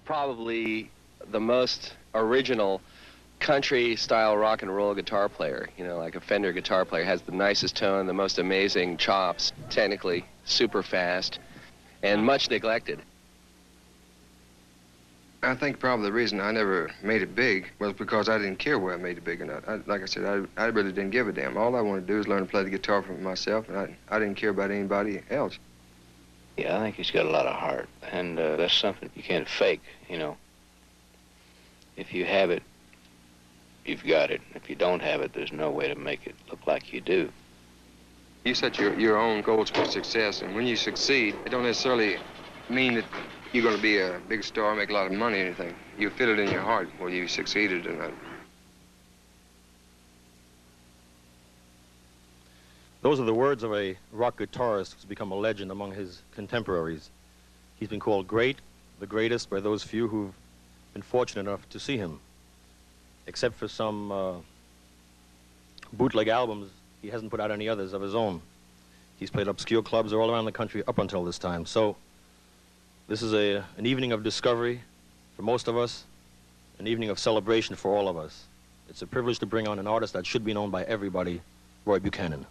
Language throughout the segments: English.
Probably the most original country-style rock and roll guitar player. You know, like a Fender guitar player, has the nicest tone, the most amazing chops, technically super fast, and much neglected. I think probably the reason I never made it big was because I didn't care where I made it big or not. Like I said, I really didn't give a damn. All I wanted to do was learn to play the guitar for myself, and I didn't care about anybody else. Yeah, I think he's got a lot of heart, and that's something you can't fake, you know. If you have it, you've got it. If you don't have it, there's no way to make it look like you do. You set your own goals for success, and when you succeed, it don't necessarily mean that you're going to be a big star, make a lot of money or anything. You feel it in your heart whether you succeeded or not. Those are the words of a rock guitarist who's become a legend among his contemporaries. He's been called great, the greatest, by those few who've been fortunate enough to see him. Except for some bootleg albums, he hasn't put out any others of his own. He's played obscure clubs all around the country up until this time. So this is an evening of discovery for most of us, an evening of celebration for all of us. It's a privilege to bring on an artist that should be known by everybody, Roy Buchanan.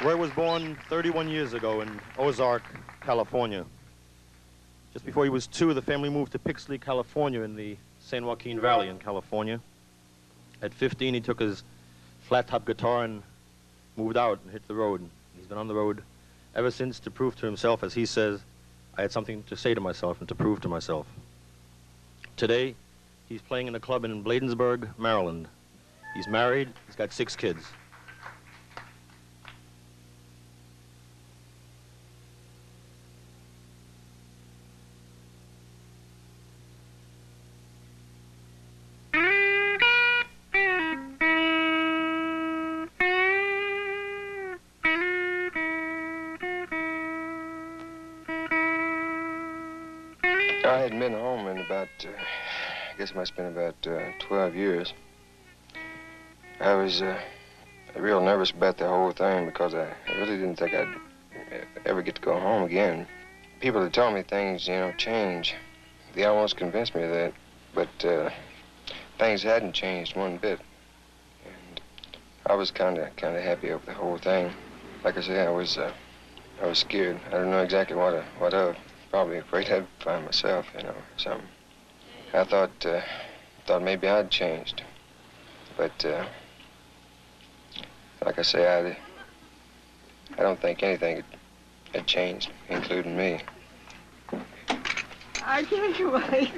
Roy was born 31 years ago in Ozark, California. Just before he was 2, the family moved to Pixley, California in the San Joaquin Valley in California. At 15, he took his flat-top guitar and moved out and hit the road. He's been on the road ever since to prove to himself, as he says, I had something to say to myself and to prove to myself. Today, he's playing in a club in Bladensburg, Maryland. He's married, he's got 6 kids. I hadn't been home in about, I guess it must have been about 12 years. I was real nervous about the whole thing because I really didn't think I'd ever get to go home again. People had told me things, you know, change. They almost convinced me of that, but things hadn't changed one bit. And I was kind of happy over the whole thing. Like I say, I was scared. I don't know exactly what of. Probably afraid I'd find myself, you know, or something. I thought maybe I'd changed, but like I say, I don't think anything had changed, including me. I can't wait.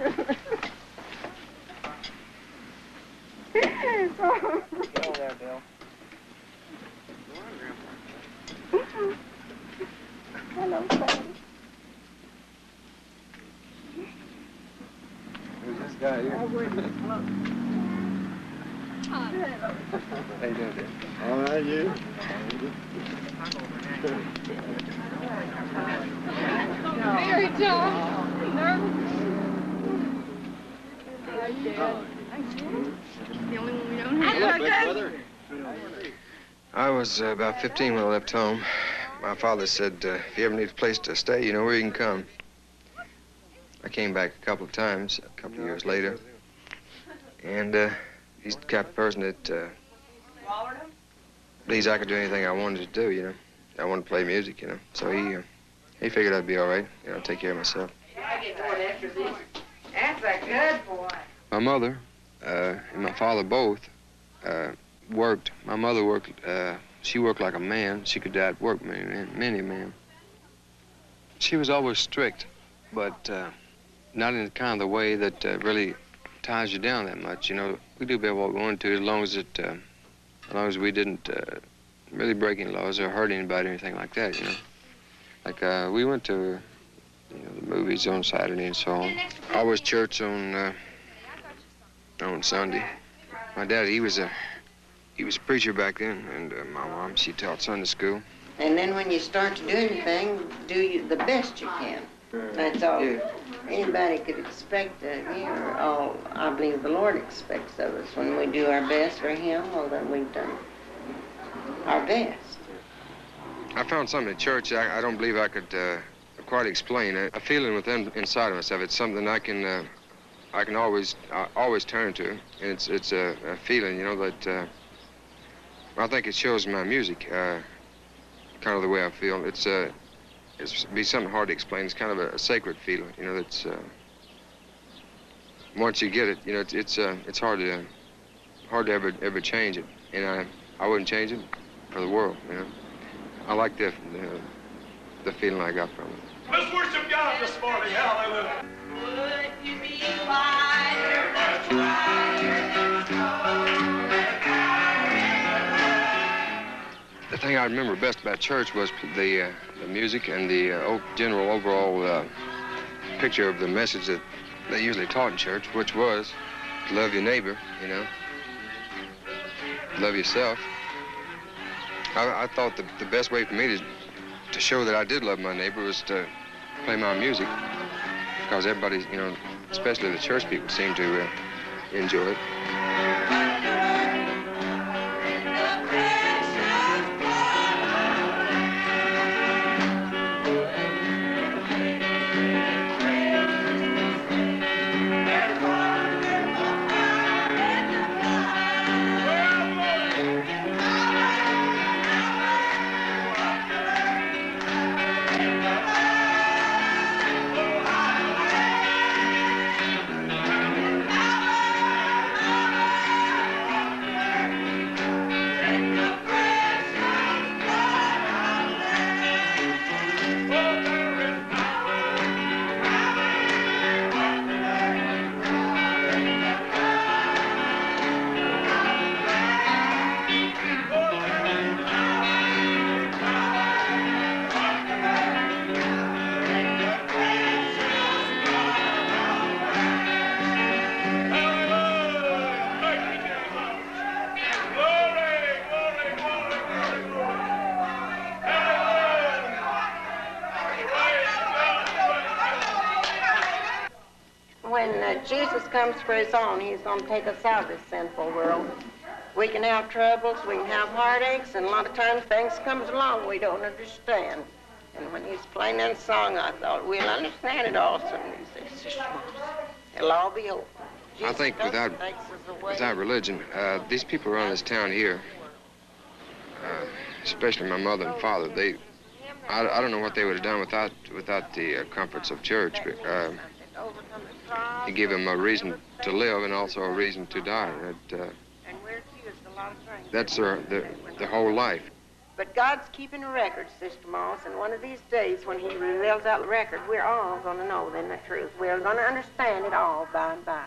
Get over there, Bill. Hello, Sam. Who's this guy here? I wouldn't. How you doing, Dave? All right, you? Very tough. Nervous. The only one we don't have. I was about 15 when I left home. My father said, if you ever need a place to stay, you know where you can come. I came back a couple of times, a couple of years later. And he's the kind of person that believes I could do anything I wanted to do, you know. I wanted to play music, you know. So he figured I'd be all right, you know, take care of myself. That's a good boy. My mother and my father both worked. My mother worked, she worked like a man. She could outwork many a man. She was always strict, but not in kind of the way that really ties you down that much. You know, we do about what we wanted to as long as we didn't really break any laws or hurt anybody or anything like that, you know. Like we went to, you know, the movies on Saturday and so on. Always church on Sunday. My dad, he was a preacher back then, and my mom, she taught Sunday school. And then when you start to do anything, do the best you can. That's all anybody could expect of you, or all I believe the Lord expects of us. When we do our best for Him, well, then we've done our best. I found something in church I don't believe I could quite explain. A feeling within inside of myself. It's something I can always turn to, and it's a feeling, you know, that I think it shows in my music, kind of the way I feel. It's be something hard to explain. It's kind of a sacred feeling, you know. That's once you get it, you know, it's hard to ever change it, and I wouldn't change it for the world, you know. I like the feeling I got from it. Let's worship God this morning. Hallelujah. Would you be wiser, much wiser? The thing I remember best about church was the music and the general overall picture of the message that they usually taught in church, which was to love your neighbor, you know, love yourself. I thought the best way for me to show that I did love my neighbor was to play my music, because everybody, you know, especially the church people, seem to enjoy it. Jesus comes for his own. He's going to take us out of this sinful world. We can have troubles, we can have heartaches, and a lot of times things comes along we don't understand. And when he's playing that song, I thought, we'll understand it all soon. He says, it'll all be over. I think without religion, these people around this town here, especially my mother and father, I don't know what they would have done without the comforts of church. It gave them a reason to live and also a reason to die. That's the whole life. But God's keeping a record, Sister Moss, and one of these days when he reveals that record, we're all going to know then the truth. We're going to understand it all by and by.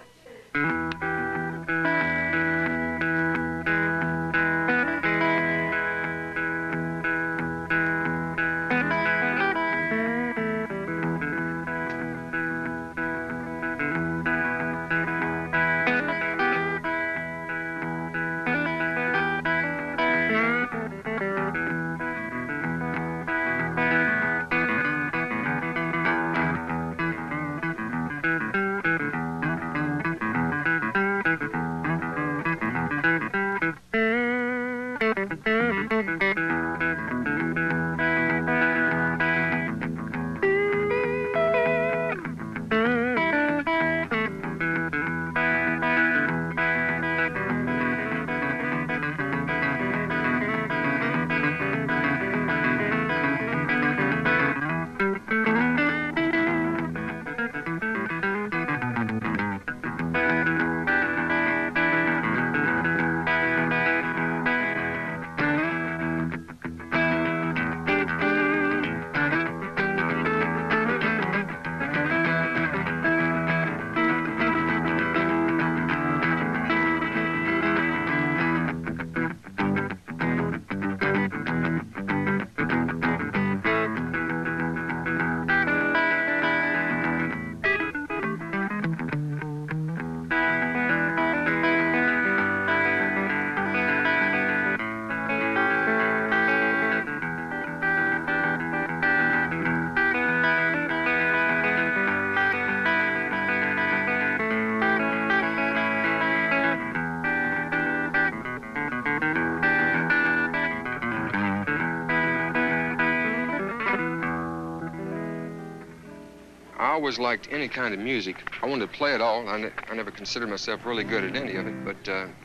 I always liked any kind of music. I wanted to play it all. I never considered myself really good at any of it, but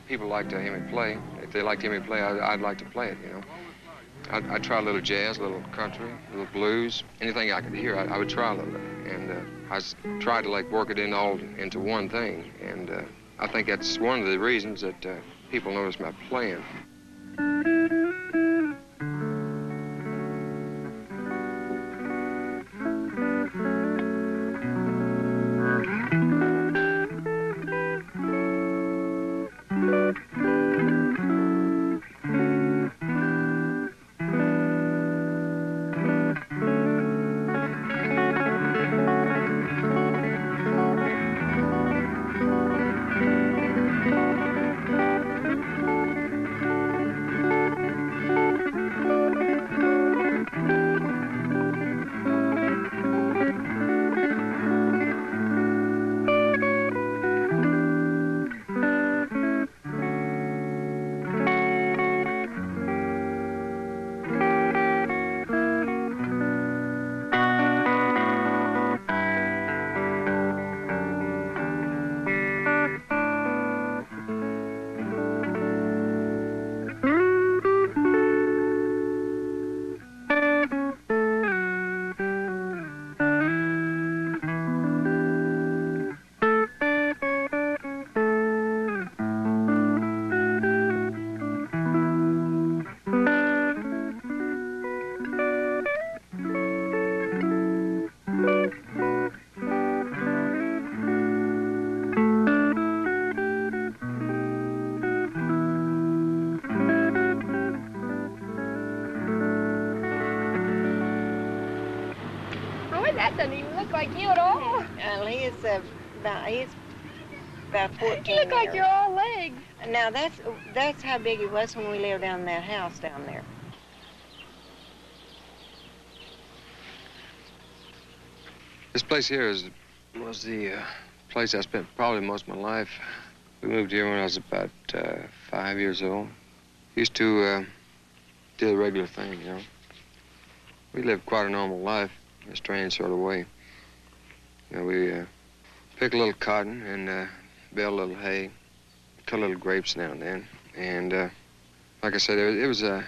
people liked to hear me play. If they liked to hear me play, I'd like to play it, you know. I'd try a little jazz, a little country, a little blues. Anything I could hear, I would try a little bit. And I tried to, like, work it in all into one thing. And I think that's one of the reasons that people notice my playing. That doesn't even look like you at all. Well, he's about 14. You look like you're all legs. Now, that's how big he was when we lived down in that house down there. This place here was the place I spent probably most of my life. We moved here when I was about 5 years old. Used to do the regular thing, you know. We lived quite a normal life in a strange sort of way. You know, we pick a little cotton and bale a little hay, cut little grapes now and then. And like I said, it was a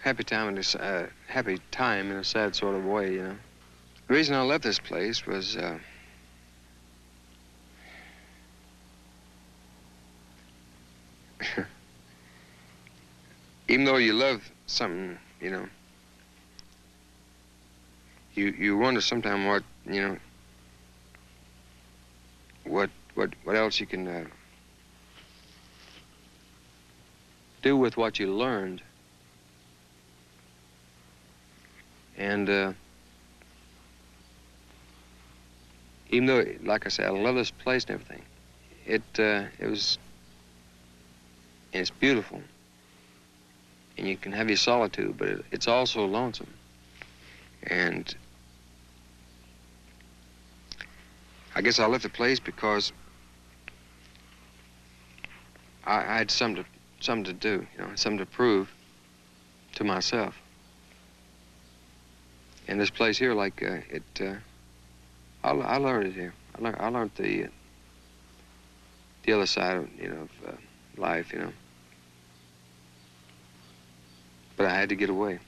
happy time in a sad sort of way, you know. The reason I left this place was even though you love something, you know, you wonder sometimes what, you know, what else you can do with what you learned. And even though, like I said, I love this place and everything, it's beautiful. And you can have your solitude, but it's also lonesome. And I guess I left the place because I had something to do, you know, something to prove to myself. And this place here, like I learned it here. I learned the other side of, you know, of life, you know. But I had to get away.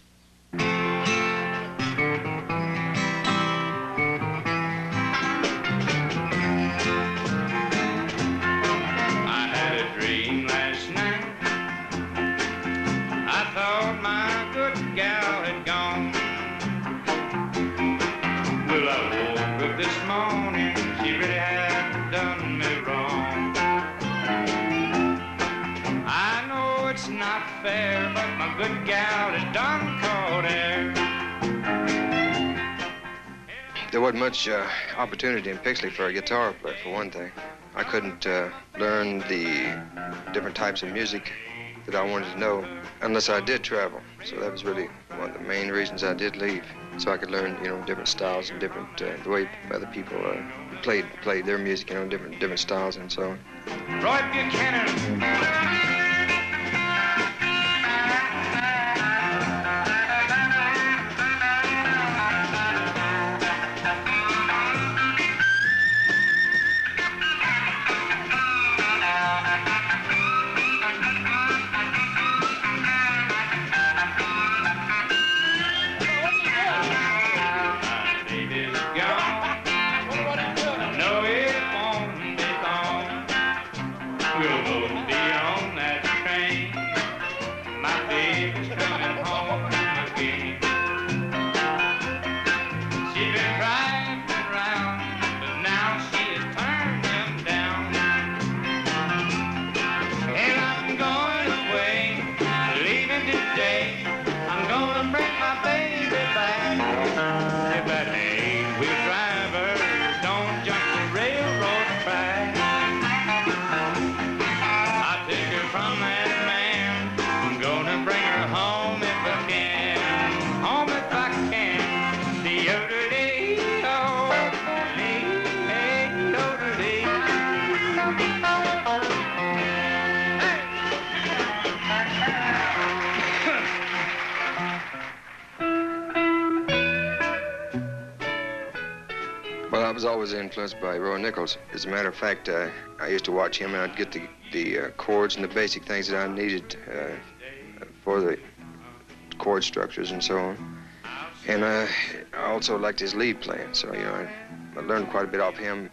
Good gal is done caught air. There wasn't much opportunity in Pixley for a guitar player, for one thing. I couldn't learn the different types of music that I wanted to know unless I did travel. So that was really one of the main reasons I did leave, so I could learn, you know, different styles and different the way other people played their music, you know, different styles and so on. Roy Buchanan. I was always influenced by Roy Nichols. As a matter of fact, I used to watch him, and I'd get the chords and the basic things that I needed for the chord structures and so on. And I also liked his lead playing, so, you know, I learned quite a bit off him.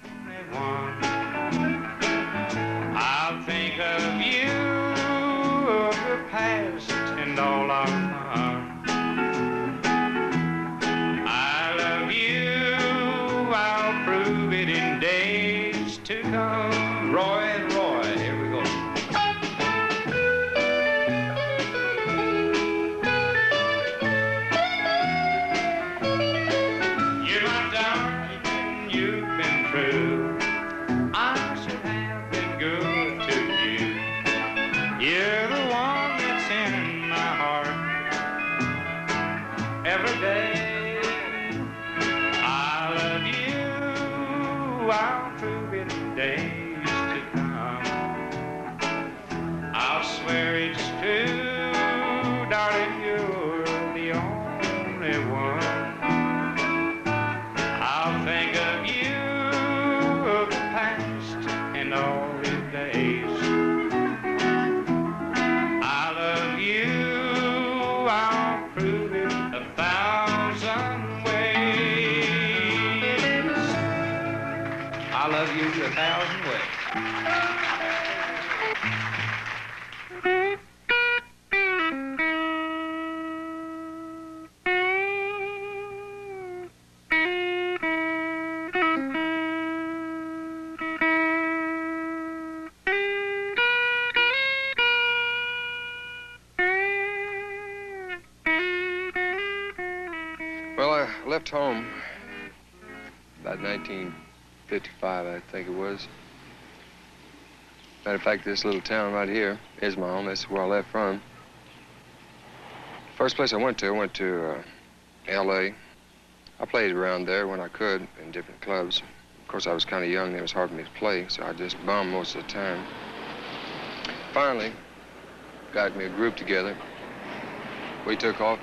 I'll think of you, of the past, and all our fun. I love you, I'll prove it in days to come. Roy, Roy, here we go. You're my darling, you've been true. 1,000 ways. Well, I left home about 1955, I think it was. Matter of fact, this little town right here is my home. That's where I left from. First place I went to L.A. I played around there when I could in different clubs. Of course, I was kind of young and it was hard for me to play, so I just bummed most of the time. Finally, got me a group together. We took off.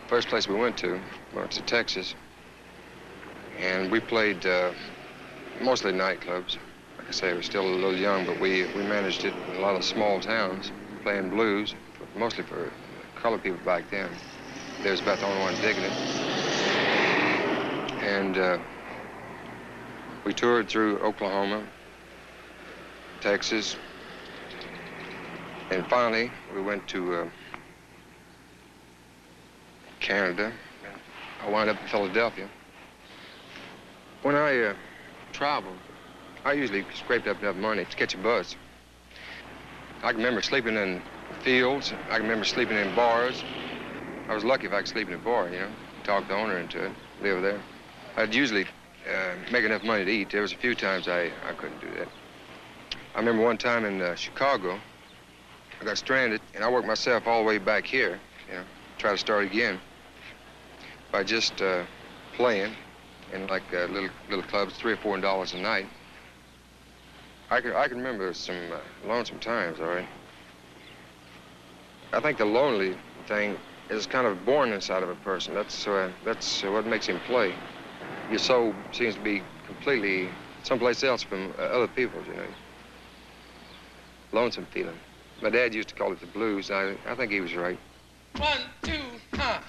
First place we went to Texas. And we played mostly nightclubs. Like I say, we're still a little young, but we managed it in a lot of small towns, playing blues, mostly for colored people back then. They was about the only one digging it. And we toured through Oklahoma, Texas, and finally we went to Canada. I wound up in Philadelphia. When I traveled, I usually scraped up enough money to catch a bus. I can remember sleeping in fields. I can remember sleeping in bars. I was lucky if I could sleep in a bar, you know, talk the owner into it, live there. I'd usually make enough money to eat. There was a few times I couldn't do that. I remember one time in Chicago, I got stranded, and I worked myself all the way back here, you know, try to start again by just playing in like little clubs, $3 or $4 a night. I can remember some lonesome times, all right. I think the lonely thing is kind of born inside of a person. That's what makes him play. Your soul seems to be completely someplace else from other people's, you know. Lonesome feeling. My dad used to call it the blues. I think he was right. 1, 2, huh.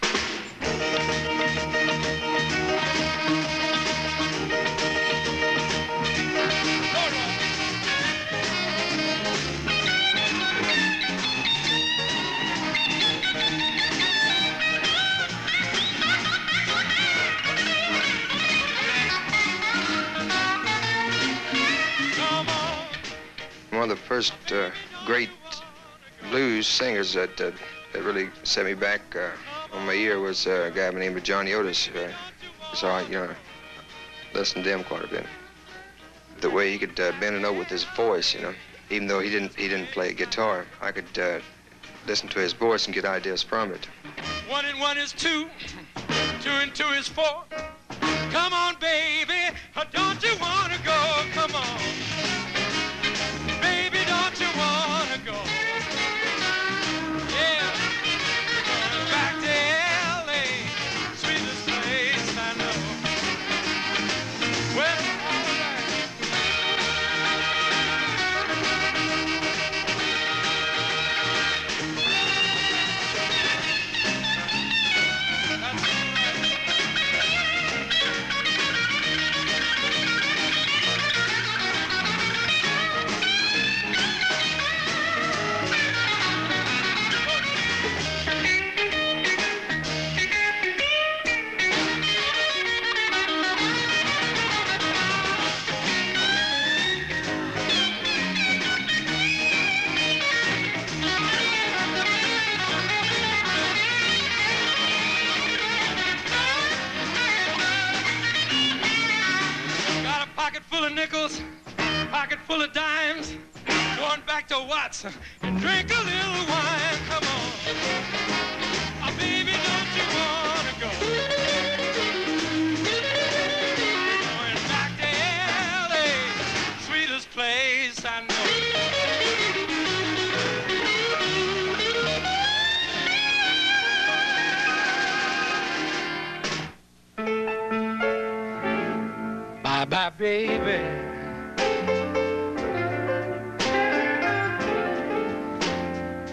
One of the first great blues singers that really set me back on my ear was a guy by the name of Johnny Otis. So I, you know, listened to him quite a bit. The way he could bend a note with his voice, you know, even though he didn't play a guitar, I could listen to his voice and get ideas from it. 1 and 1 is 2, 2 and 2 is 4. Come on, baby, don't you wanna go? Come on. Baby, don't you wanna go? Yeah, going back to L.A., sweetest place I know. Well, all right. That's full of nickels, pocket full of dimes, going back to Watts and drink a little wine. Come on, oh, baby, don't you wanna go? Going back to L.A., sweetest place I know. Bye-bye, baby.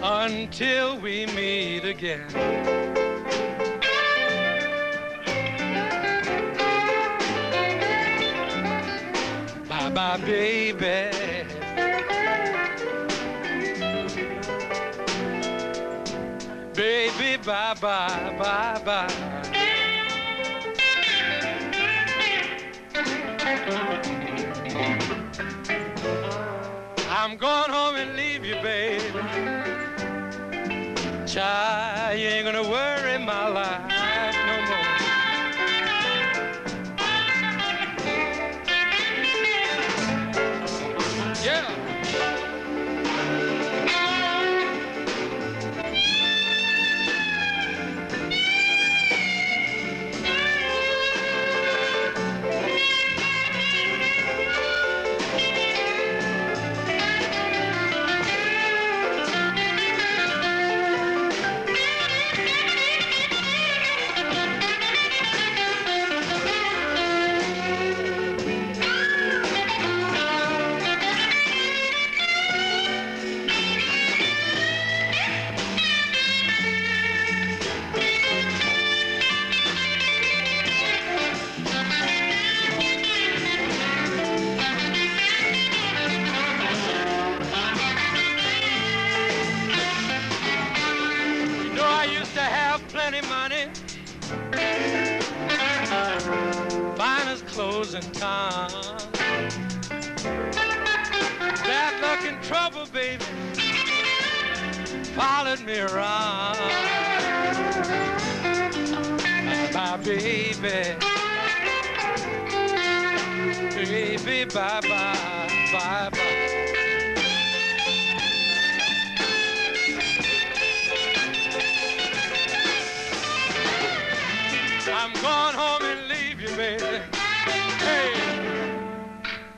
Until we meet again. Bye-bye, baby. Baby, bye-bye, bye-bye. I'm going home and leave you, baby. Child, you ain't gonna worry my life no more. Yeah. Clothes in town. Bad luck and trouble, baby, followed me around. My baby, baby, bye-bye, bye-bye. I'm going home and leave you, baby. Hey,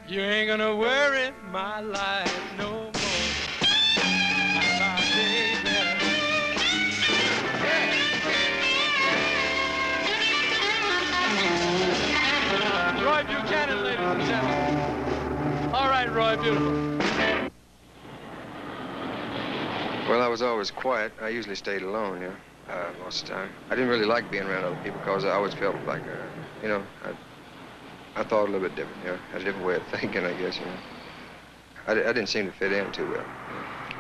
you ain't gonna worry my life no more. Bye-bye, baby. Yeah. Roy Buchanan, ladies and gentlemen. All right, Roy, beautiful. Well, I was always quiet. I usually stayed alone, you know, most of the time. I didn't really like being around other people because I always felt like, you know, I thought a little bit different, you know, had a different way of thinking, I guess, you know. I didn't seem to fit in too well.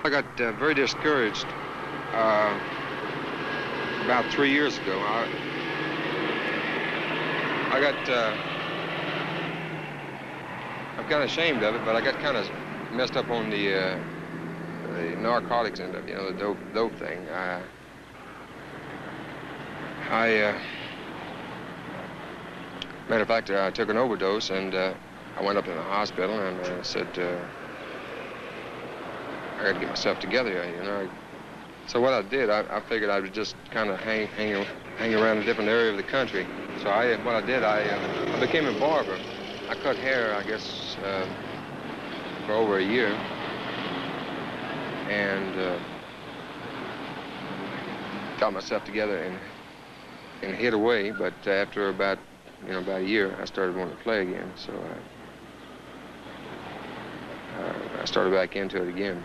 I got very discouraged about 3 years ago. I'm kind of ashamed of it, but I got kind of messed up on the narcotics end of it, you know, the dope thing. Matter of fact, I took an overdose, and I went up in the hospital and said, I got to get myself together, you know. So what I did, I figured I would just kind of hang around a different area of the country. So what I did, I became a barber. I cut hair, I guess, for over a year, and got myself together and hid away. But after about a year, I started wanting to play again, so I started back into it again.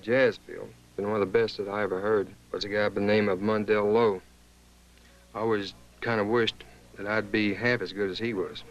jazz field, and one of the best that I ever heard was a guy by the name of Mundell Lowe. I always kind of wished that I'd be half as good as he was.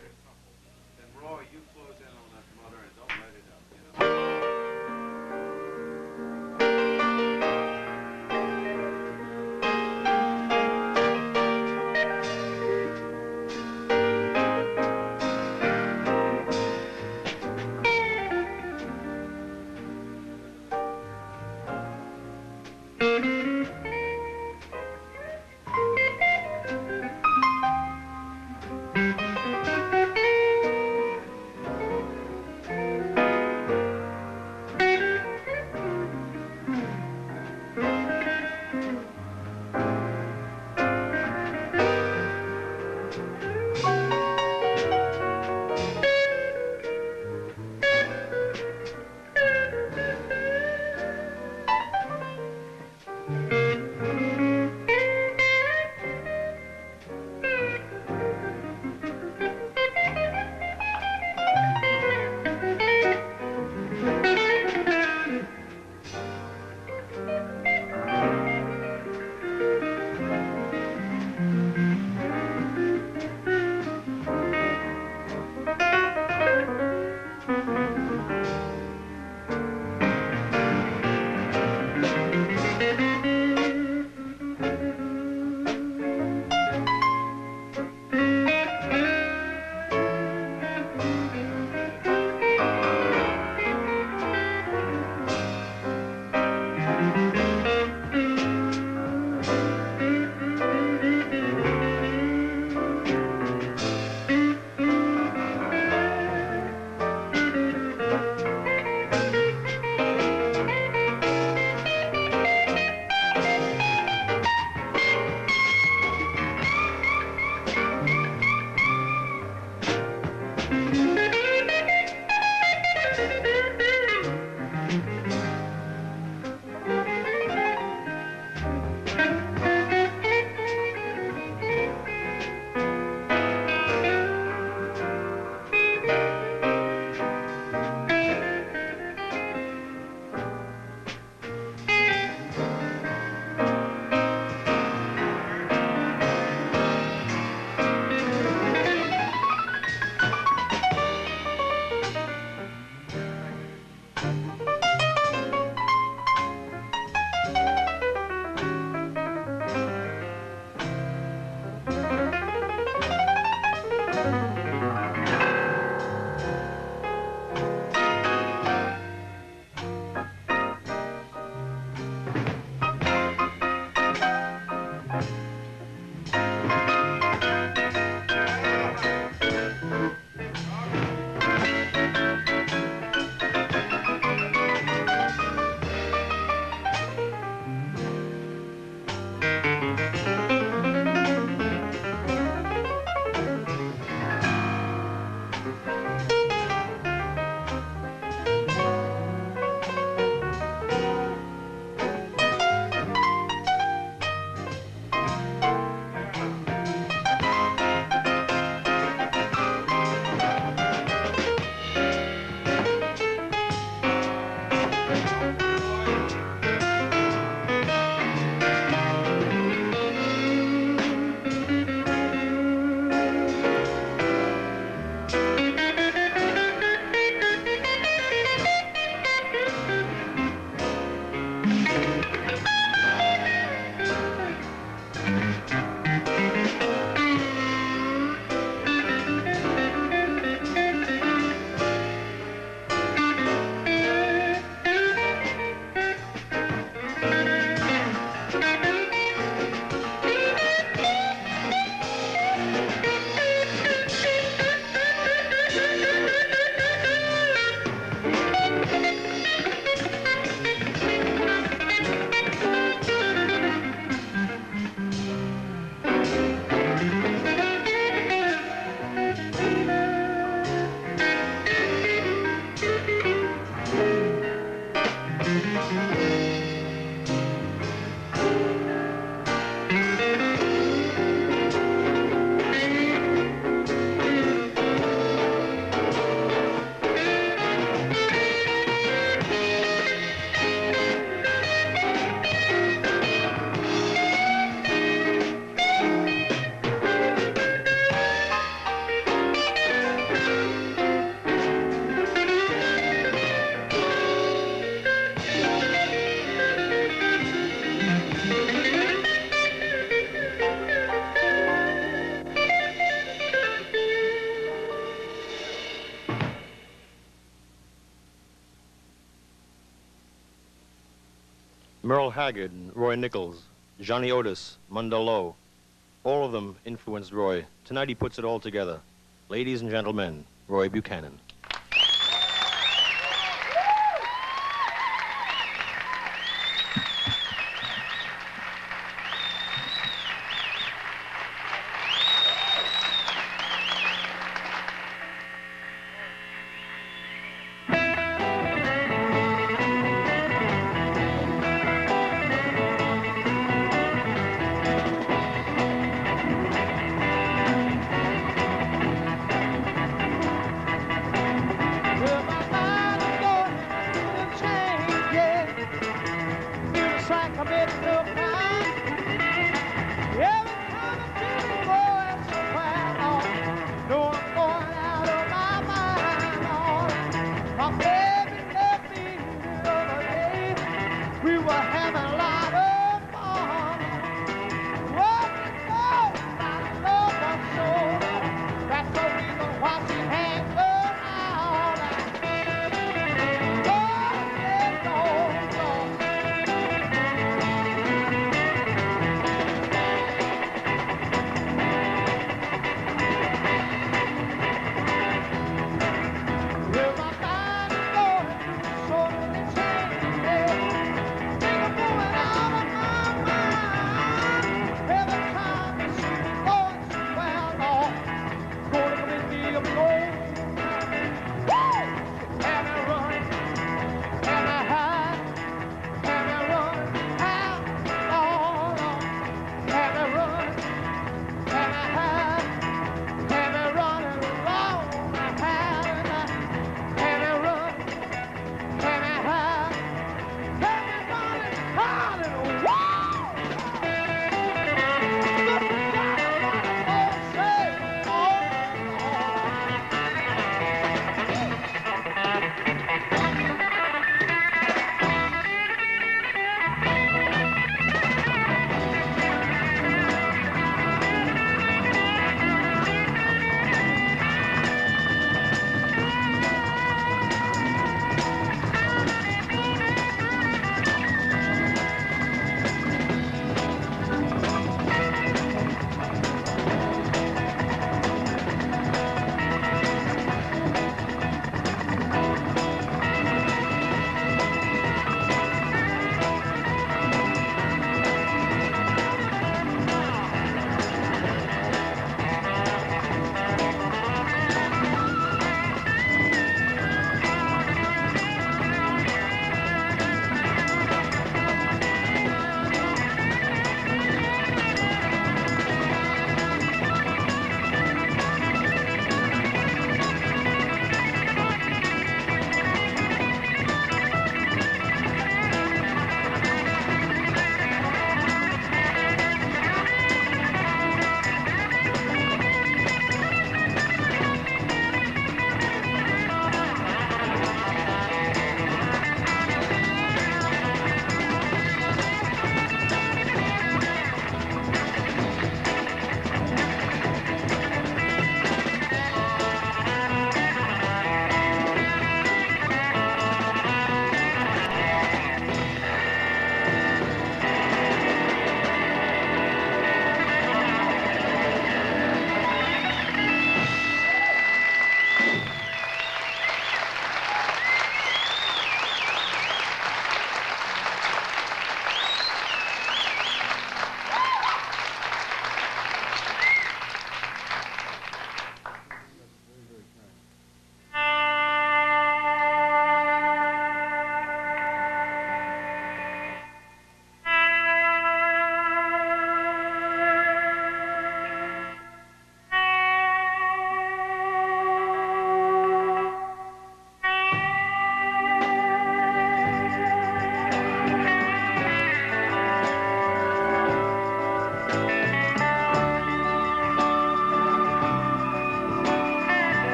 Merle Haggard and Roy Nichols, Johnny Otis, Mundell, all of them influenced Roy. Tonight he puts it all together. Ladies and gentlemen, Roy Buchanan.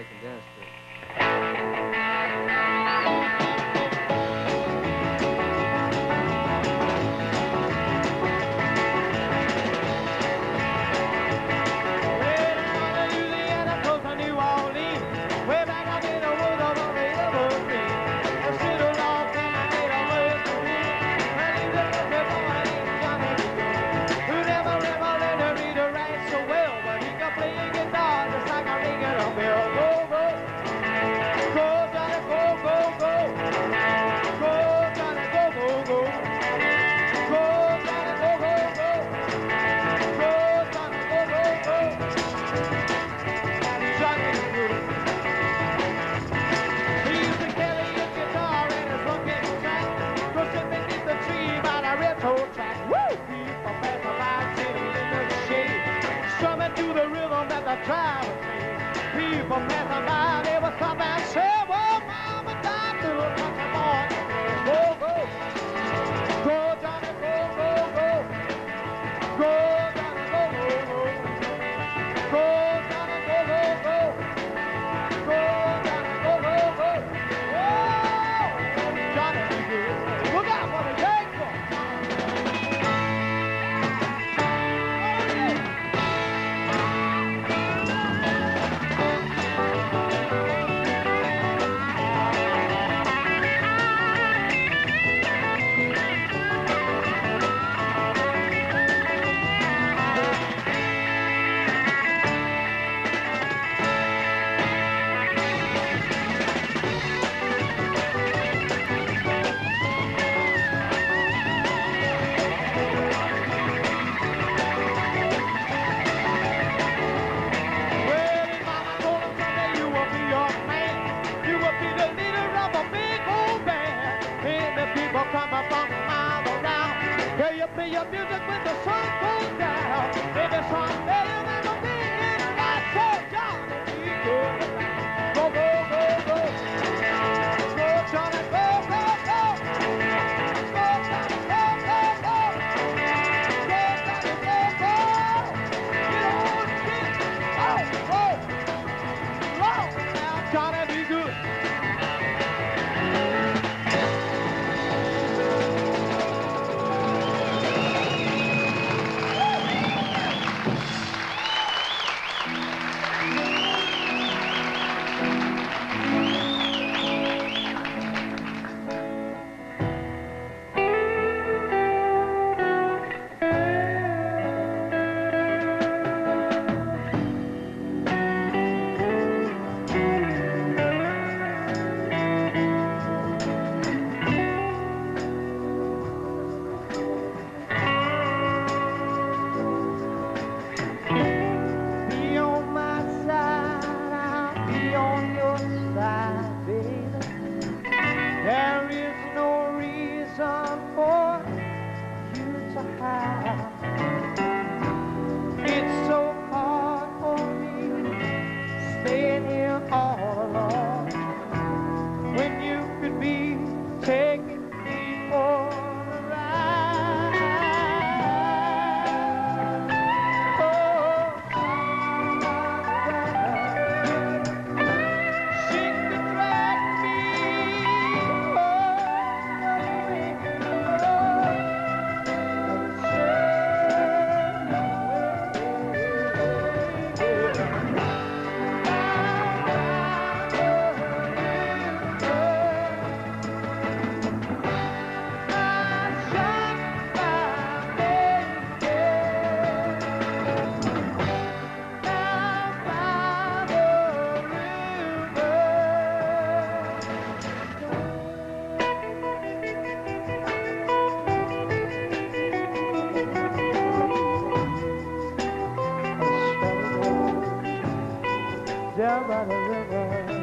can dance to it. People passing by, they would stop and say, well, mama died to a country boy. Go, go. Go, Johnny, go, go, go. Go, Johnny, go, go, go. Go, Johnny, go, go, go. Go, Johnny, go, go, go. Whoa, Johnny, be good. Look out for the Yankees. Your music when the sun goes down. Baby, song better than the being. I said, Johnny, be good. Go, go, go, go. Go, Johnny, go, go, go. Go, Johnny, go, go, go. Go, Johnny, go, go. Get on, get. Oh, oh. Long now, Johnny, be good. Down by the river.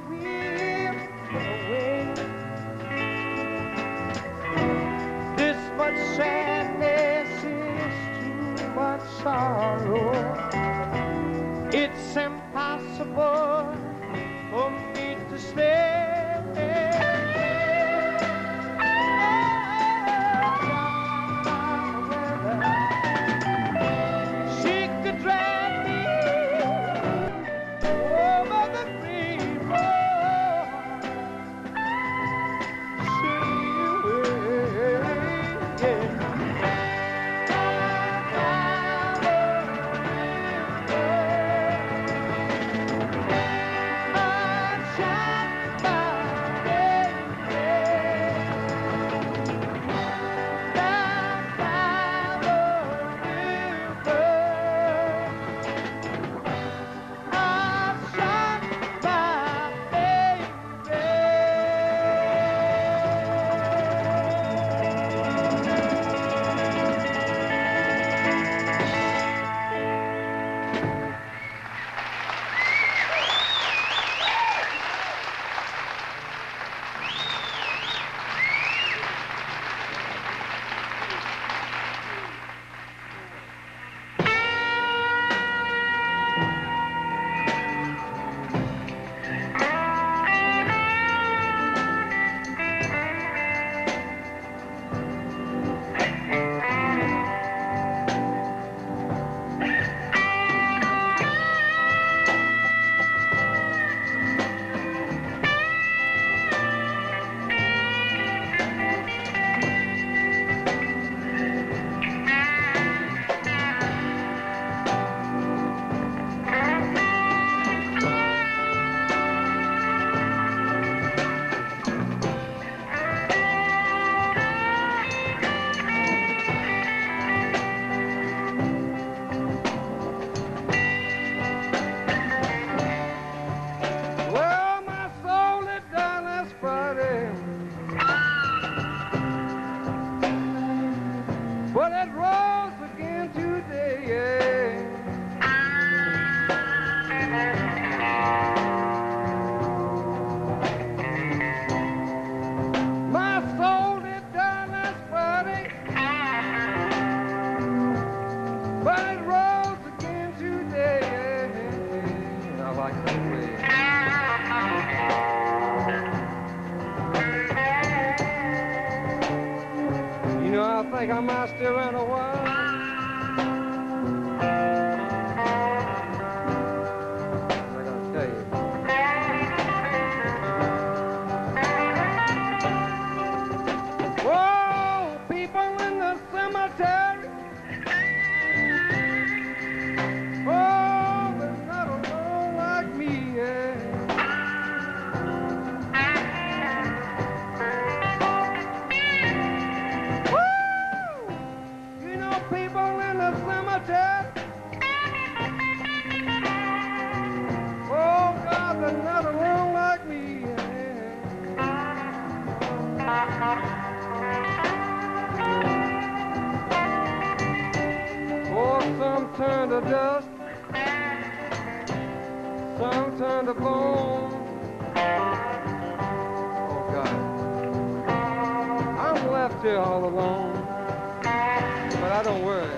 will away. This much sadness is too much sorrow. It's impossible for me to stay. She could drag me over the river. She will, yeah. Well, my soul is done this Friday, but it rose again today, yeah. My soul is done this Friday, but it rose again today, yeah. I like that way. You know, I think I might stay around a while. I gotta tell you. Whoa, people in the cemetery. Oh, they're not alone like me, yeah. You know, people in the cemetery. Oh, God, there's not alone like me. Oh, some turn to dust, some turn to bone. Oh, God, I'm left here all alone. But I don't worry.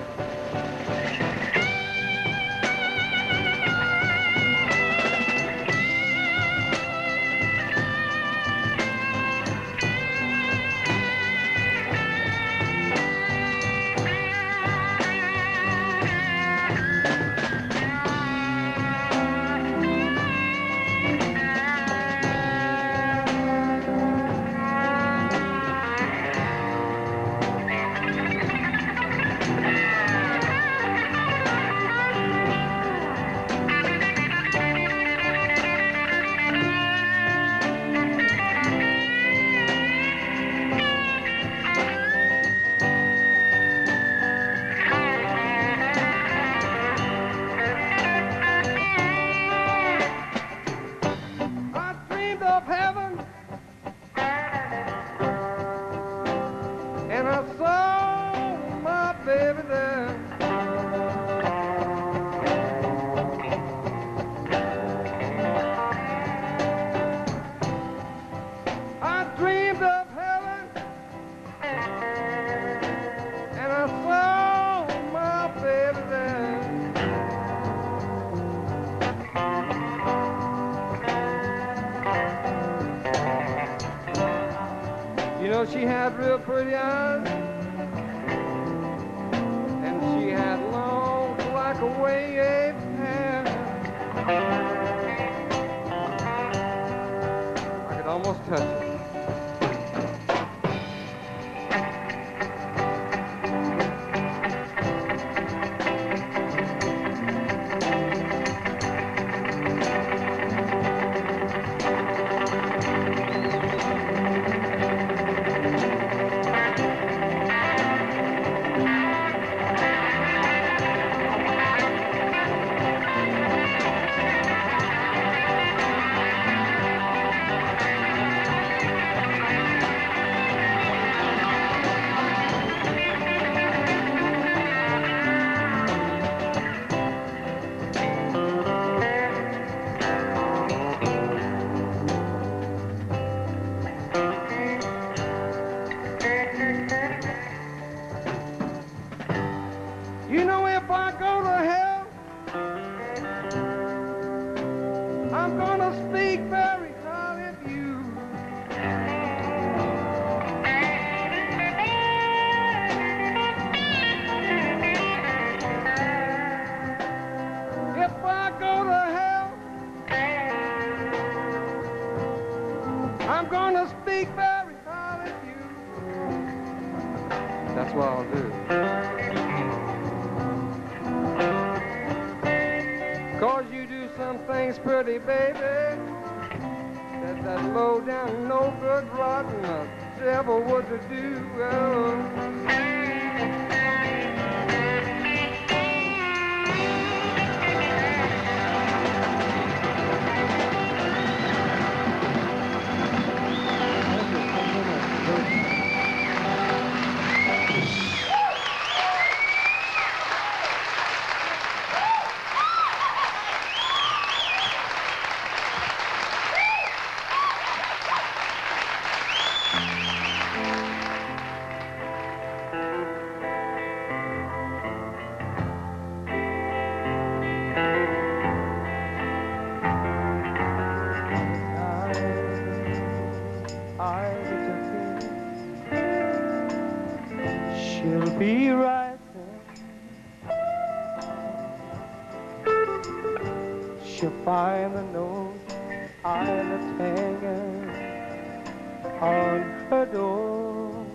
know, she had real pretty eyes, and she had long black waved hair. I could almost touch it. You know, if I go to hell, I'm gonna speak very highly of you. If I go to hell, I'm gonna speak very highly of you. That's what I'll do. 'Cause you do some things pretty, baby, that low down, no good, rotten devil would do. She'll be right there. She'll find the note I'm hanging on her door.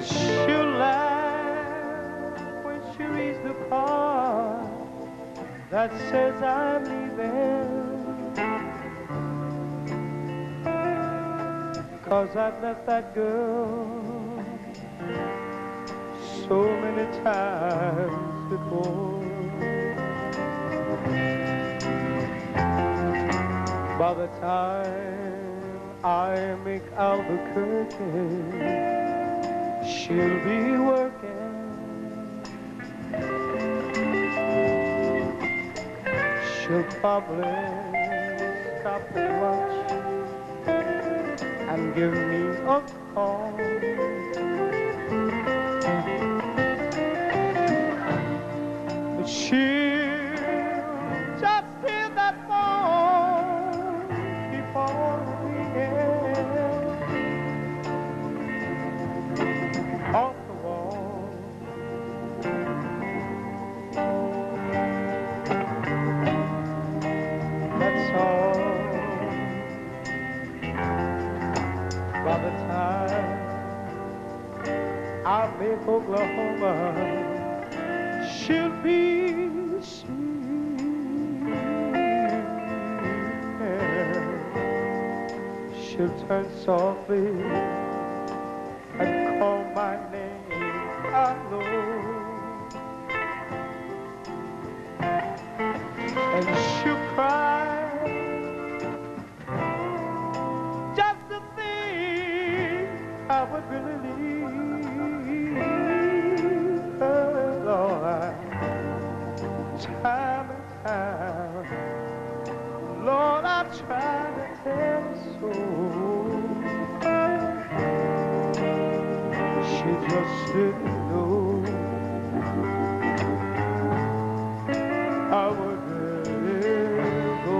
She'll laugh when she reads the part that says I'm leaving. 'Cause I've left that girl so many times before. By the time I make Albuquerque, she'll be working. She'll probably stop for lunch and give me a call. But she'll just hear that phone keep on ringing off the wall. That's all. By the time I make Oklahoma, she'll be sweet. She'll turn softly and call my name out low. And she'll cry just to think I would really leave her, Lord. Time and time, Lord, I try to tell her so. She just didn't know I would let her go.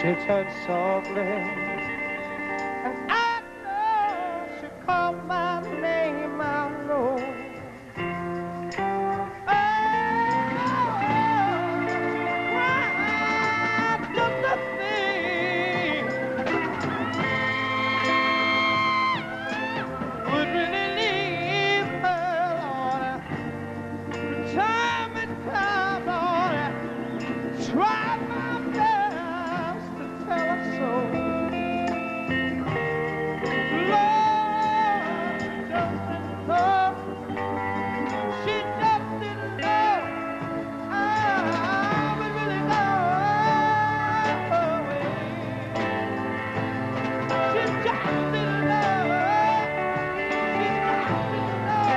She touched softly, and I know she called my name, I know. Oh, she cried just the thing. Would really leave her, Lord. Time and time, Lord. Tried my best to tell her so. Lord, she just didn't know. I would really know. She just didn't know. She just didn't know.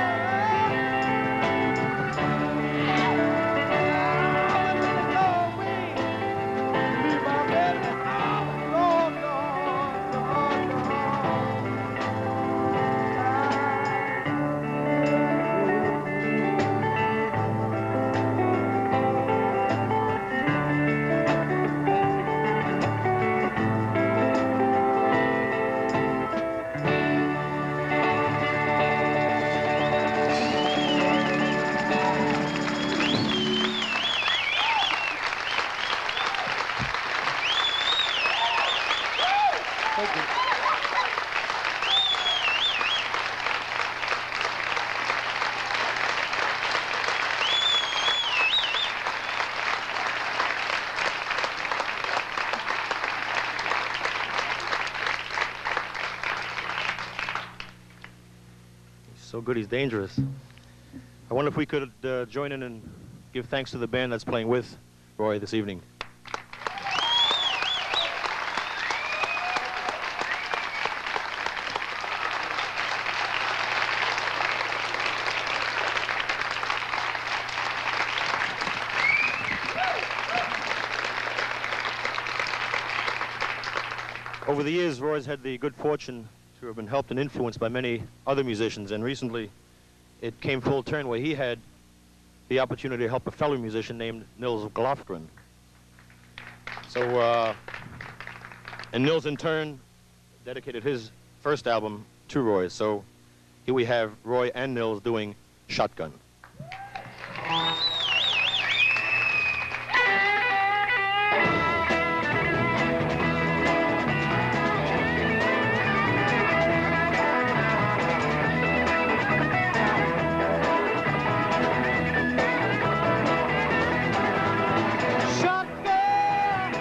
So good, he's dangerous. I wonder if we could join in and give thanks to the band that's playing with Roy this evening. Over the years, Roy's had the good fortune to have been helped and influenced by many other musicians, and recently it came full turn where he had the opportunity to help a fellow musician named Nils Glofgren. So, and Nils in turn dedicated his first album to Roy. So here we have Roy and Nils doing Shotgun. Shotgun,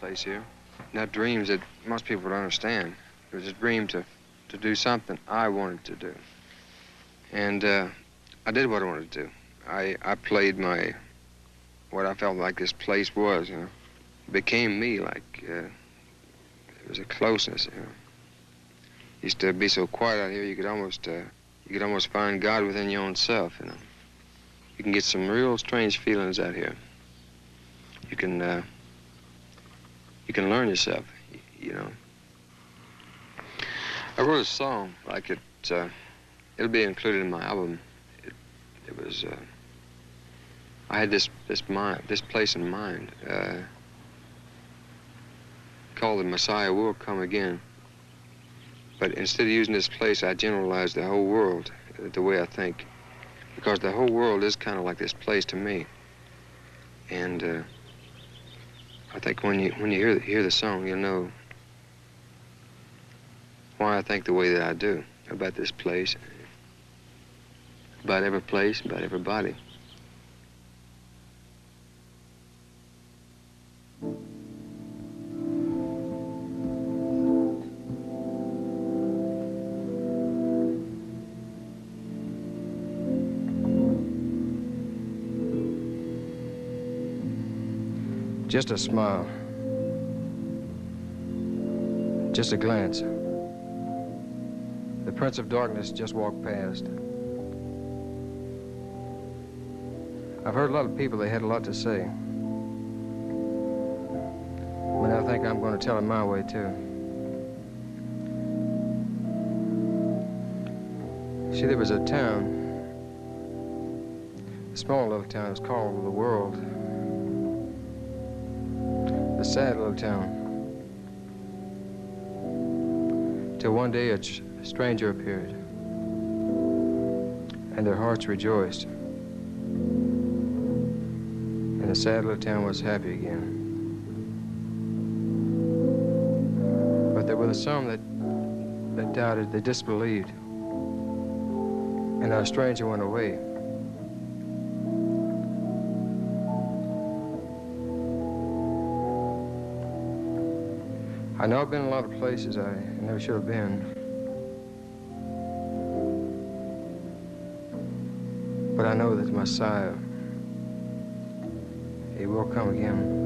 place here. Not dreams that most people would understand. It was a dream to do something I wanted to do. And I did what I wanted to do. I played what I felt like this place was, you know. It became me, like, it was a closeness, you know. It used to be so quiet out here, you could almost find God within your own self, you know. You can get some real strange feelings out here. You can learn yourself, you know. I wrote a song, like it'll be included in my album. It was, I had this place in mind, called The Messiah Will Come Again. But instead of using this place, I generalized the whole world the way I think, because the whole world is kind of like this place to me. And I think when you hear the song, you'll know why I think the way that I do about this place, about every place, about everybody. Just a smile, just a glance. The Prince of Darkness just walked past. I've heard a lot of people, they had a lot to say. But I think I'm going to tell it my way, too. See, there was a town, a small little town, it was called The World. A sad little town. Till one day a stranger appeared, and their hearts rejoiced. And the sad little town was happy again. But there were some that doubted, they disbelieved. And our stranger went away. I know I've been in a lot of places I never should have been. But I know that the Messiah, he will come again.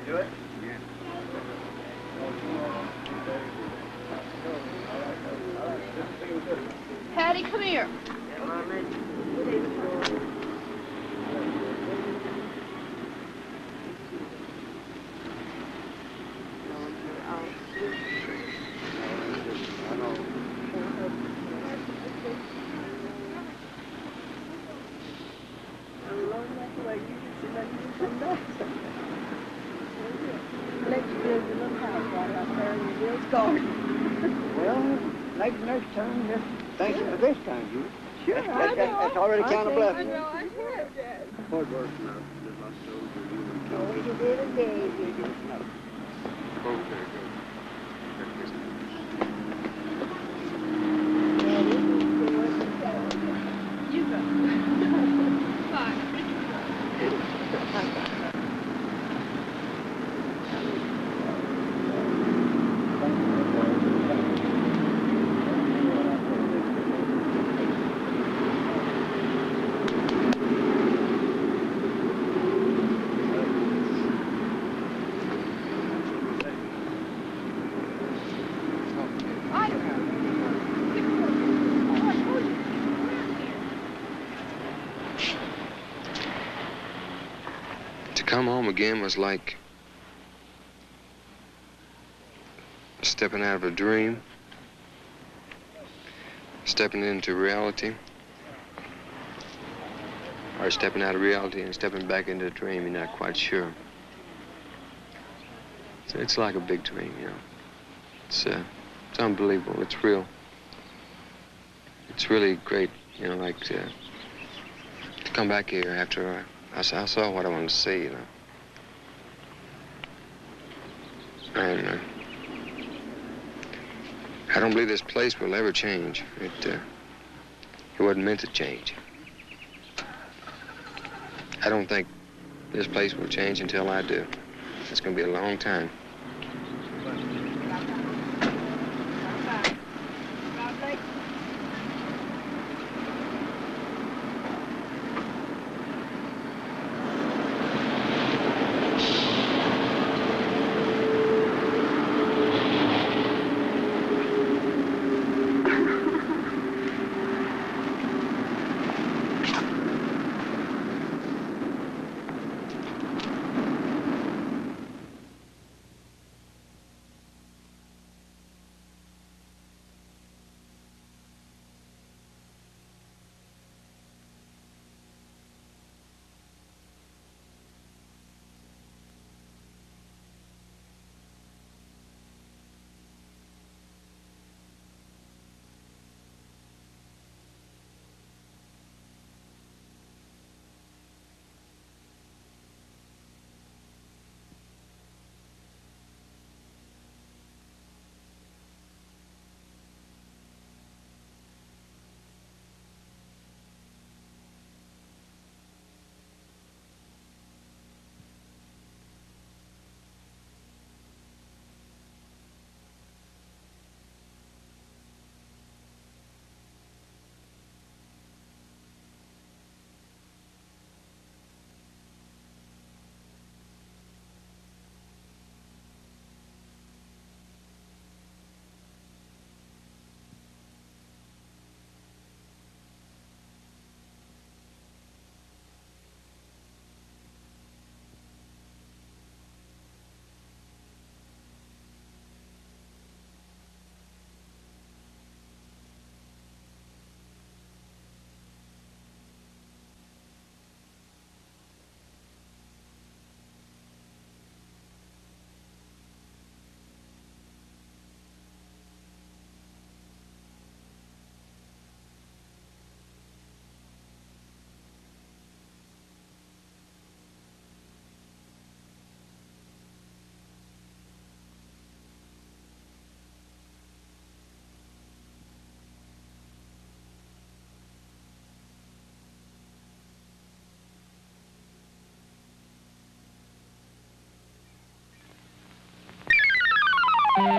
Do it? Patty, come here. Well, next time, just thank you for this time, you. Sure, that's already kind of blessing. I have, Dad. Hard work now. Oh, you did a day, you did. You go. Bye. To come home again was like stepping out of a dream, stepping into reality, or stepping out of reality and stepping back into a dream. You're not quite sure. So it's like a big dream, you know. It's unbelievable. It's real. It's really great, you know, like to come back here after I saw what I wanted to see, you know. And I don't believe this place will ever change. It wasn't meant to change. I don't think this place will change until I do. It's going to be a long time.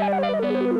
Thank you.